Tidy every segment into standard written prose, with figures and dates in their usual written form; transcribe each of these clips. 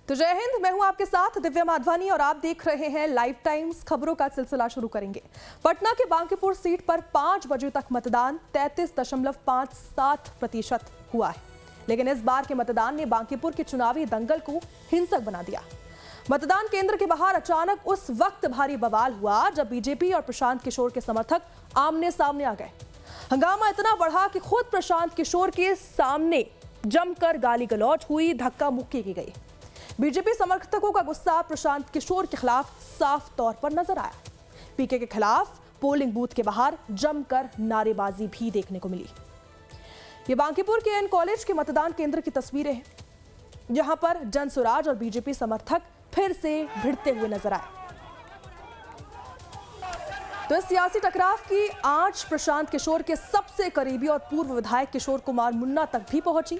तो जय हिंद, मैं हूं आपके साथ दिव्या माधवानी और आप देख रहे हैं लाइव टाइम्स। खबरों का सिलसिला शुरू करेंगे। पटना के बांकीपुर सीट पर 5 बजे तक मतदान 33.57% हुआ है, लेकिन इस बार के मतदान ने बांकीपुर के चुनावी दंगल को हिंसक बना दिया। मतदान केंद्र के बाहर अचानक उस वक्त भारी बवाल हुआ जब बीजेपी और प्रशांत किशोर के समर्थक आमने सामने आ गए। हंगामा इतना बढ़ा कि खुद प्रशांत किशोर के सामने जमकर गाली गलौज हुई, धक्का मुक्की की गई। बीजेपी समर्थकों का गुस्सा प्रशांत किशोर के खिलाफ साफ तौर पर नजर आया। पीके के खिलाफ पोलिंग बूथ के बाहर जमकर नारेबाजी भी देखने को मिली। ये बांकीपुर के एन कॉलेज के मतदान केंद्र की तस्वीरें हैं, जहां पर जनसुराज और बीजेपी समर्थक फिर से भिड़ते हुए नजर आए। तो इस सियासी टकराव की आंच प्रशांत किशोर के सबसे करीबी और पूर्व विधायक किशोर कुमार मुन्ना तक भी पहुंची।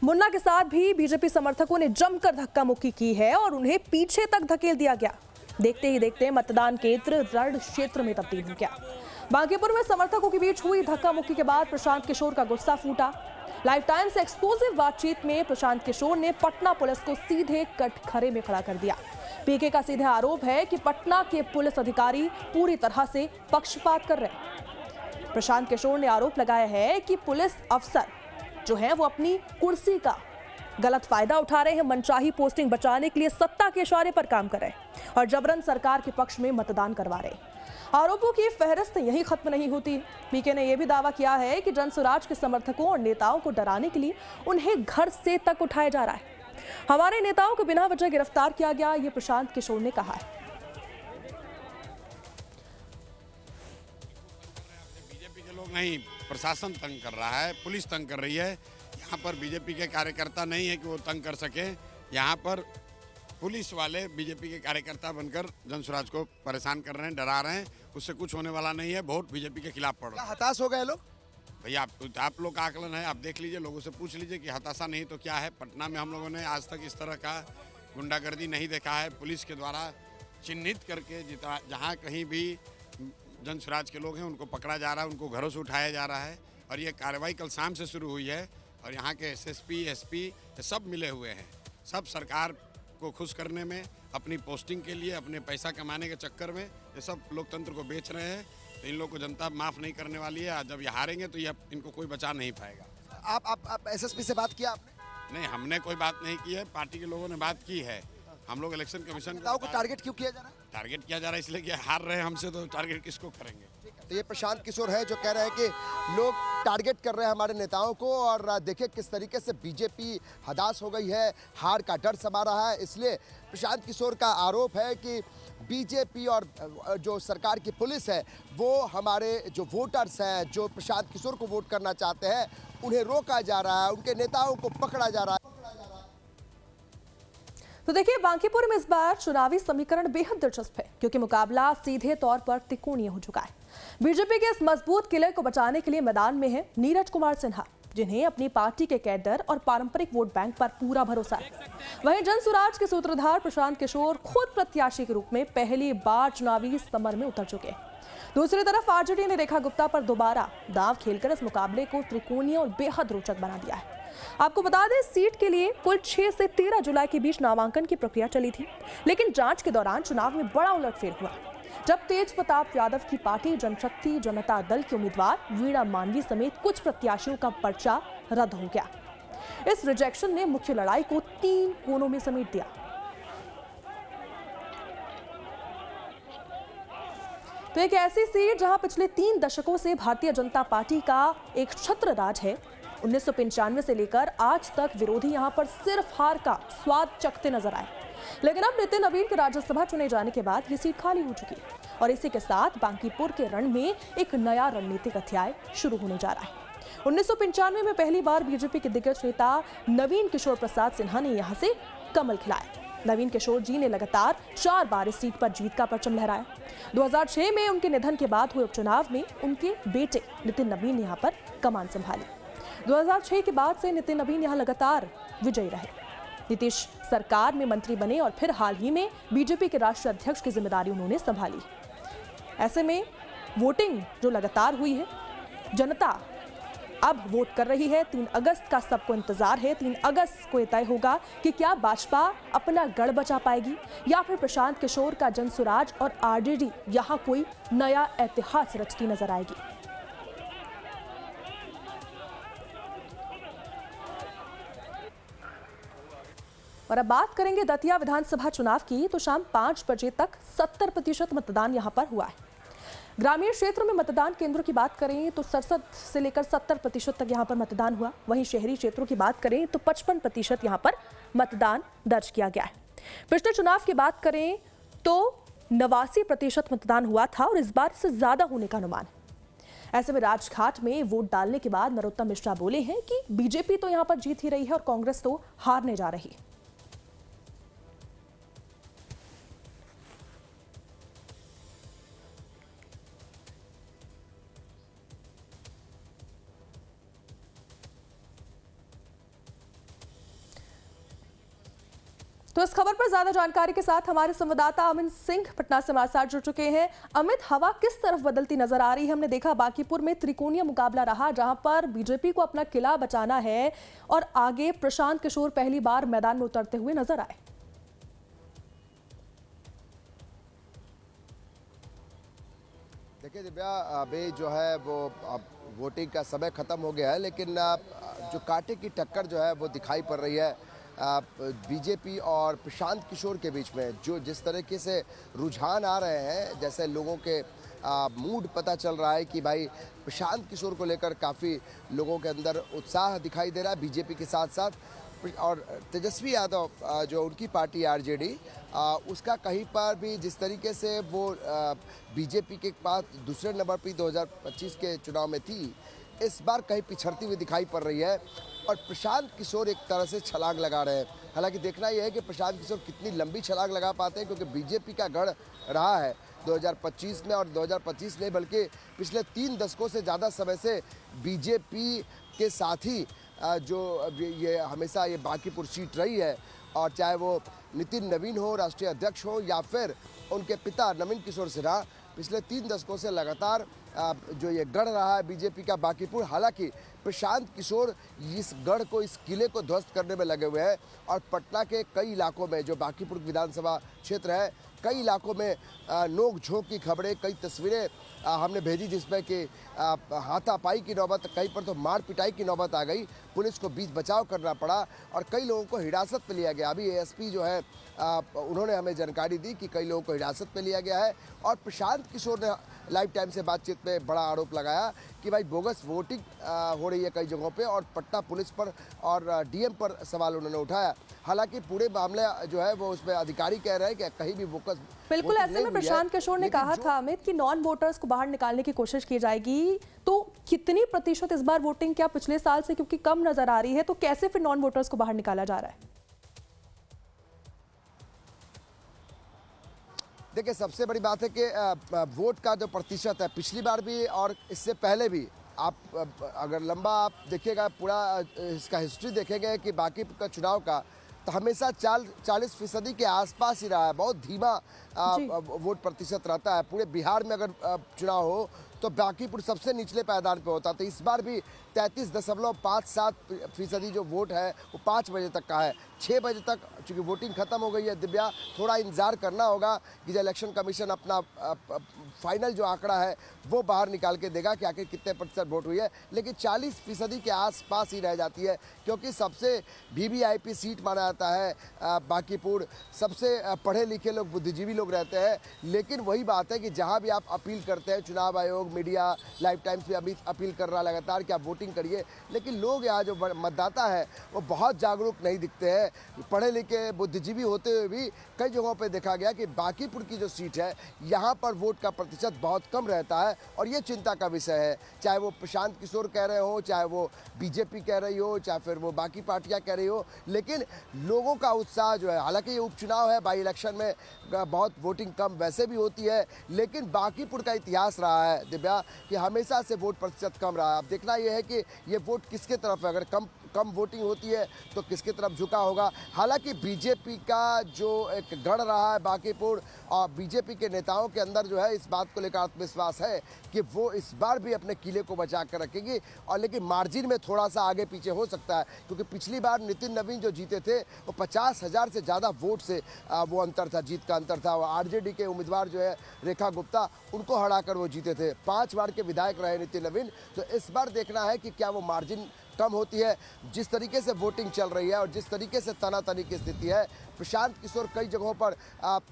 मुन्ना के साथ भी बीजेपी समर्थकों ने जमकर धक्का मुक्की की है और उन्हें पीछे तक धकेल दिया गया। देखते ही देखते मतदान केंद्र रण क्षेत्र में तब्दील हो गया। बांकीपुर में समर्थकों के बीच हुई धक्का मुक्की के बाद प्रशांत किशोर का गुस्सा फूटा। लाइव टाइम से एक्सक्लूसिव बातचीत में प्रशांत किशोर ने पटना पुलिस को सीधे कटघरे में खड़ा कर दिया। पीके का सीधे आरोप है कि पटना के पुलिस अधिकारी पूरी तरह से पक्षपात कर रहे हैं। प्रशांत किशोर ने आरोप लगाया है कि पुलिस अफसर जो हैं वो अपनी कुर्सी का गलत फायदा उठा रहे हैं, मनचाही पोस्टिंग बचाने के लिए सत्ता के इशारे पर काम कर रहे हैं और जबरन सरकार के पक्ष में मतदान करवा रहे हैं। आरोपों की फहरिस्त यही खत्म नहीं होती। पीके ने यह भी दावा किया है कि जनसुराज के समर्थकों और नेताओं को डराने के लिए उन्हें घर से तक उठाया जा रहा है। हमारे नेताओं को बिना वजह गिरफ्तार किया गया, ये प्रशांत किशोर ने कहा है। बीजेपी के लोग नहीं, प्रशासन तंग कर रहा है, पुलिस तंग कर रही है। यहाँ पर बीजेपी के कार्यकर्ता नहीं है कि वो तंग कर सके। यहाँ पर पुलिस वाले बीजेपी के कार्यकर्ता बनकर जनसुराज को परेशान कर रहे हैं, डरा रहे हैं। उससे कुछ होने वाला नहीं है। वोट बीजेपी के खिलाफ पड़ रहा है। हताश हो गए लोग? भैया आप लोग का आकलन है, आप देख लीजिए, लोगों से पूछ लीजिए कि हताशा नहीं तो क्या है। पटना में हम लोगों ने आज तक इस तरह का गुंडागर्दी नहीं देखा है। पुलिस के द्वारा चिन्हित करके जहाँ कहीं भी जनसुराज के लोग हैं उनको पकड़ा जा रहा है, उनको घरों से उठाया जा रहा है। और ये कार्रवाई कल शाम से शुरू हुई है और यहाँ के एसएसपी, एसपी सब मिले हुए हैं। सब सरकार को खुश करने में, अपनी पोस्टिंग के लिए, अपने पैसा कमाने के चक्कर में ये सब लोकतंत्र को बेच रहे हैं। तो इन लोगों को जनता माफ़ नहीं करने वाली है। जब ये हारेंगे तो ये इनको कोई बचा नहीं पाएगा। आप एसएसपी से बात किया आपने? नहीं, हमने कोई बात नहीं की है, पार्टी के लोगों ने बात की है। हम लोग इलेक्शन कमीशन को टारगेट क्यों किया जा रहा है? टारगेट किया जा रहा है इसलिए कि हार रहे हैं हमसे, तो टारगेट किसको करेंगे। तो ये प्रशांत किशोर है जो कह रहे हैं कि लोग टारगेट कर रहे हैं हमारे नेताओं को। और देखिए किस तरीके से बीजेपी हताश हो गई है, हार का डर समा रहा है। इसलिए प्रशांत किशोर का आरोप है कि बीजेपी और जो सरकार की पुलिस है वो हमारे जो वोटर्स हैं, जो प्रशांत किशोर को वोट करना चाहते हैं, उन्हें रोका जा रहा है, उनके नेताओं को पकड़ा जा रहा है। तो देखिए, बांकीपुर में इस बार चुनावी समीकरण बेहद दिलचस्प है, क्योंकि मुकाबला सीधे तौर पर त्रिकोणीय हो चुका है। बीजेपी के इस मजबूत किले को बचाने के लिए मैदान में है नीरज कुमार सिन्हा, जिन्हें अपनी पार्टी के कैडर और पारंपरिक वोट बैंक पर पूरा भरोसा है। वहीं जनसुराज के सूत्रधार प्रशांत किशोर खुद प्रत्याशी के रूप में पहली बार चुनावी समर में उतर चुके हैं। दूसरी तरफ आरजेडी ने रेखा गुप्ता पर दोबारा दांव खेलकर इस मुकाबले को त्रिकोणीय और बेहद रोचक बना दिया है। आपको बता दें, सीट के लिए कुल 6 से 13 जुलाई के बीच नामांकन की प्रक्रिया चली थी, लेकिन जांच के दौरान चुनाव में बड़ा उलटफेर हुआ जब तेज प्रताप यादव की पार्टी जनशक्ति जनता दल के उम्मीदवार वीणा मानवी समेत कुछ प्रत्याशियों का पर्चा रद्द हो गया। इस रिजेक्शन ने मुख्य लड़ाई को 3 कोनों में समेट दिया। तो एक ऐसी सीट जहां पिछले 3 दशकों से भारतीय जनता पार्टी का एक छत्र राज है। 1995 से लेकर आज तक विरोधी यहां पर सिर्फ हार का स्वाद चखते नजर आए, लेकिन अब नितिन नवीन के राज्यसभा चुने जाने के बाद ये सीट खाली हो चुकी है और इसी के साथ बांकीपुर के रण में एक नया रणनीतिक अध्याय शुरू होने जा रहा है। 1995 में पहली बार बीजेपी के दिग्गज नेता नवीन किशोर प्रसाद सिन्हा ने यहां से कमल खिलाया। नवीन किशोर जी ने लगातार 4 बार इस सीट पर जीत का परचम लहराया। 2006 में उनके निधन के बाद हुए उपचुनाव में उनके बेटे नितिन नवीन ने यहाँ पर कमान संभाली। 2006 के बाद से नितिन नवीन यहाँ लगातार विजयी रहे। नीतीश सरकार में मंत्री बने और फिर हाल ही में बीजेपी के राष्ट्रीय अध्यक्ष की जिम्मेदारी उन्होंने संभाली। ऐसे में वोटिंग जो लगातार हुई है, जनता अब वोट कर रही है। 3 अगस्त का सबको इंतजार है। 3 अगस्त को तय होगा कि क्या भाजपा अपना गढ़ बचा पाएगी या फिर प्रशांत किशोर का जनसुराज और आरजेडी यहां कोई नया इतिहास रचती नजर आएगी। और अब बात करेंगे दतिया विधानसभा चुनाव की, तो शाम 5 बजे तक 70% मतदान यहां पर हुआ है। ग्रामीण क्षेत्र में मतदान केंद्रों की बात करें तो 67 से लेकर 70% तक यहां पर मतदान हुआ। वहीं शहरी क्षेत्रों की बात करें तो 55% यहां पर मतदान दर्ज किया गया है। पिछले चुनाव की बात करें तो 89% मतदान हुआ था और इस बार इससे ज्यादा होने का अनुमान है। ऐसे में राजघाट में वोट डालने के बाद नरोत्तम मिश्रा बोले हैं कि बीजेपी तो यहां पर जीत ही रही है और कांग्रेस तो हारने जा रही है। तो इस खबर पर ज्यादा जानकारी के साथ हमारे संवाददाता अमित सिंह पटना से हमारे साथ जुड़ चुके हैं। अमित, हवा किस तरफ बदलती नजर आ रही है? हमने देखा बांकीपुर में त्रिकोणीय मुकाबला रहा जहां पर बीजेपी को अपना किला बचाना है और आगे प्रशांत किशोर पहली बार मैदान में उतरते हुए नजर आए। देखिए दिव्या, अभी जो है वो अब वोटिंग का समय खत्म हो गया है, लेकिन जो कांटे की टक्कर जो है वो दिखाई पड़ रही है बीजेपी और प्रशांत किशोर के बीच में। जो जिस तरीके से रुझान आ रहे हैं, जैसे लोगों के मूड पता चल रहा है कि भाई प्रशांत किशोर को लेकर काफ़ी लोगों के अंदर उत्साह दिखाई दे रहा है बीजेपी के साथ साथ। और तेजस्वी यादव जो उनकी पार्टी आरजेडी, उसका कहीं पर भी जिस तरीके से वो बीजेपी के पास दूसरे नंबर पर 2025 के चुनाव में थी, इस बार कहीं पिछड़ती हुई दिखाई पड़ रही है। और प्रशांत किशोर एक तरह से छलांग लगा रहे हैं। हालांकि देखना यह है कि प्रशांत किशोर कितनी लंबी छलांग लगा पाते हैं, क्योंकि बीजेपी का गढ़ रहा है 2025 में, और 2025 नहीं बल्कि पिछले 3 दशकों से ज़्यादा समय से बीजेपी के साथ ही जो ये हमेशा ये बांकीपुर सीट रही है। और चाहे वो नितिन नवीन हो, राष्ट्रीय अध्यक्ष हो, या फिर उनके पिता नवीन किशोर सिन्हा, पिछले 3 दशकों से लगातार जो ये गढ़ रहा है बीजेपी का बांकीपुर। हालांकि प्रशांत किशोर इस गढ़ को, इस किले को ध्वस्त करने में लगे हुए हैं और पटना के कई इलाकों में, जो बांकीपुर विधानसभा क्षेत्र है, कई इलाकों में नोक झोंक की खबरें, कई तस्वीरें हमने भेजी जिसमें कि हाथापाई की नौबत, कहीं पर तो मार पिटाई की नौबत आ गई। पुलिस को बीच बचाव करना पड़ा और कई लोगों को हिरासत में लिया गया। अभी एएसपी जो है उन्होंने हमें जानकारी दी कि कई लोगों को हिरासत में लिया गया है। और प्रशांत किशोर ने लाइव टाइम से बातचीत में बड़ा आरोप लगाया कि भाई बोगस वोटिंग हो रही है कई जगहों पे, और पटना पुलिस पर और डीएम पर सवाल उन्होंने उठाया। हालांकि पूरे मामले जो है वो उसमें अधिकारी कह रहे हैं कि कहीं भी बोगस बिल्कुल। ऐसे में प्रशांत किशोर ने कहा था अमित कि नॉन वोटर्स को बाहर निकालने की कोशिश की जाएगी, तो कितनी प्रतिशत इस बार वोटिंग क्या पिछले साल से क्योंकि कम नजर आ रही है, तो कैसे फिर नॉन वोटर्स को बाहर निकाला जा रहा है? देखिए, सबसे बड़ी बात है कि वोट का जो प्रतिशत है, पिछली बार भी और इससे पहले भी, आप अगर लंबा आप देखिएगा, पूरा इसका हिस्ट्री देखेंगे कि बाकी का चुनाव का, तो हमेशा 40% के आसपास ही रहा है। बहुत धीमा वोट प्रतिशत रहता है। पूरे बिहार में अगर चुनाव हो तो बांकीपुर सबसे निचले पायदान पे होता। तो इस बार भी 33.57% जो वोट है वो 5 बजे तक का है। 6 बजे तक चूँकि वोटिंग खत्म हो गई है दिव्या, थोड़ा इंतजार करना होगा कि जब इलेक्शन कमीशन अपना फाइनल जो आंकड़ा है वो बाहर निकाल के देगा कि आखिर कितने प्रतिशत वोट हुई है। लेकिन 40% के आसपास ही रह जाती है, क्योंकि सबसे वीवीआईपी सीट माना जाता है बांकीपुर। सबसे पढ़े लिखे लोग, बुद्धिजीवी लोग रहते हैं। लेकिन वही बात है कि जहाँ भी आप अपील करते हैं, चुनाव आयोग, मीडिया, लाइव टाइम्स भी अभी अपील कर रहा है लगातार कि आप वोटिंग करिए, लेकिन लोग यहाँ जो मतदाता है वो बहुत जागरूक नहीं दिखते हैं। पढ़े लिखे बुद्धिजीवी होते हुए भी कई जगहों पे देखा गया कि बांकीपुर की जो सीट है यहाँ पर वोट का प्रतिशत बहुत कम रहता है, और ये चिंता का विषय है। चाहे वो प्रशांत किशोर कह रहे हो, चाहे वो बीजेपी कह रही हो, चाहे फिर वो बाकी पार्टियाँ कह रही हो, लेकिन लोगों का उत्साह जो है, हालांकि ये उपचुनाव है, बाई इलेक्शन में बहुत वोटिंग कम वैसे भी होती है, लेकिन बांकीपुर का इतिहास रहा है दिव्या कि हमेशा से वोट प्रतिशत कम रहा है। अब देखना यह है कि ये वोट किसके तरफ है। अगर कम वोटिंग होती है तो किसकी तरफ झुका होगा। हालांकि बीजेपी का जो एक गढ़ रहा है बांकीपुर, और बीजेपी के नेताओं के अंदर जो है इस बात को लेकर आत्मविश्वास है कि वो इस बार भी अपने किले को बचा कर रखेगी, और लेकिन मार्जिन में थोड़ा सा आगे पीछे हो सकता है, क्योंकि पिछली बार नितिन नवीन जो जीते थे वो 50,000 से ज़्यादा वोट से वो अंतर था, जीत का अंतर था। और आरजेडी के उम्मीदवार जो है रेखा गुप्ता, उनको हराकर वो जीते थे। 5 बार के विधायक रहे नितिन नवीन। तो इस बार देखना है कि क्या वो मार्जिन कम होती है। जिस तरीके से वोटिंग चल रही है और जिस तरीके से तनातनी की स्थिति है, प्रशांत किशोर कई जगहों पर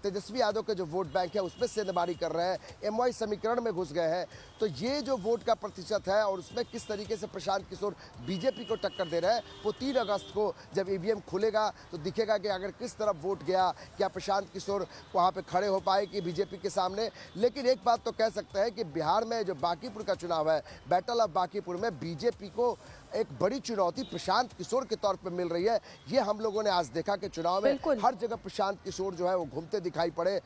तेजस्वी यादव के जो वोट बैंक है उसमें सेंधमारी कर रहे हैं, एमवाई समीकरण में घुस गए हैं। तो ये जो वोट का प्रतिशत है और उसमें किस तरीके से प्रशांत किशोर बीजेपी को टक्कर दे रहे हैं, वो 3 अगस्त को जब ईवीएम खुलेगा तो दिखेगा कि अगर किस तरफ वोट गया, क्या प्रशांत किशोर वहाँ पर खड़े हो पाए कि बीजेपी के सामने। लेकिन एक बात तो कह सकते हैं कि बिहार में जो बांकीपुर का चुनाव है, बैटल ऑफ बांकीपुर में बीजेपी को एक बड़ी चुनौती प्रशांत किशोर के तौर पे मिल रही है। ये हम लोगों ने आज देखा कि चुनाव में हर जगह प्रशांत किशोर जो है वो घूमते दिखाई पड़े,